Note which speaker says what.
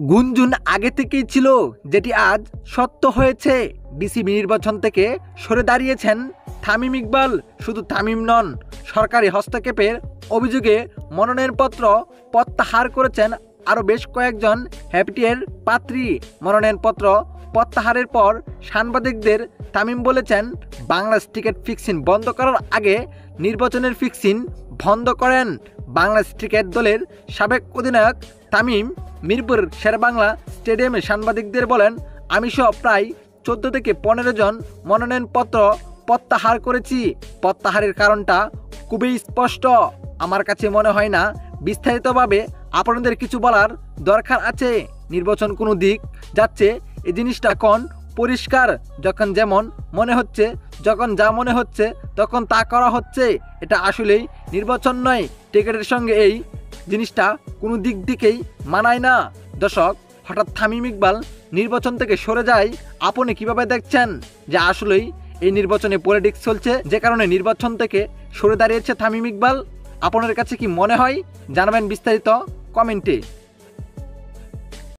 Speaker 1: গুঞ্জন আগে থেকেই ছিল, যেটি আজ সত্য হয়েছে। বিসিবি নির্বাচন থেকে সরে দাঁড়িয়েছেন তামিম ইকবাল। শুধু তামিম নন, সরকারি হস্তক্ষেপের অভিযোগে মনোনয়নপত্র প্রত্যাহার করেছেন আরও বেশ কয়েকজন হ্যাবিটের প্রার্থী। মনোনয়নপত্র প্রত্যাহারের পর সাংবাদিকদের তামিম বলেছেন, বাংলাদেশ ক্রিকেট ফিক্সিং বন্ধ করার আগে নির্বাচনের ফিক্সিং বন্ধ করেন। বাংলাদেশ ক্রিকেট দলের সাবেক অধিনায়ক তামিম মিরপুর শেরেবাংলা স্টেডিয়ামে সাংবাদিকদের বলেন, আমি সহ প্রায় 14 থেকে 15 জন মনোনয়নপত্র প্রত্যাহার করেছি। প্রত্যাহারের কারণটা খুবই স্পষ্ট। আমার কাছে মনে হয় না বিস্তারিতভাবে আপনাদের কিছু বলার দরকার আছে। নির্বাচন কোনো দিক যাচ্ছে, এই জিনিসটা এখন পরিষ্কার। যখন যেমন মনে হচ্ছে, যখন যা মনে হচ্ছে তখন তা করা হচ্ছে। এটা আসলেই নির্বাচন নয়। টিকেটের সঙ্গে এই জিনিসটা কোনো দিক দিকেই মানায় না। দর্শক, হঠাৎ তামিম ইকবাল নির্বাচন থেকে সরে যায়, আপনি কিভাবে দেখছেন যে আসলেই এই নির্বাচনে পলিটিক্স চলছে, যে কারণে নির্বাচন থেকে সরে দাঁড়িয়েছে তামিম ইকবাল? আপনার কাছে কি মনে হয়? জানাবেন বিস্তারিত কমেন্টে।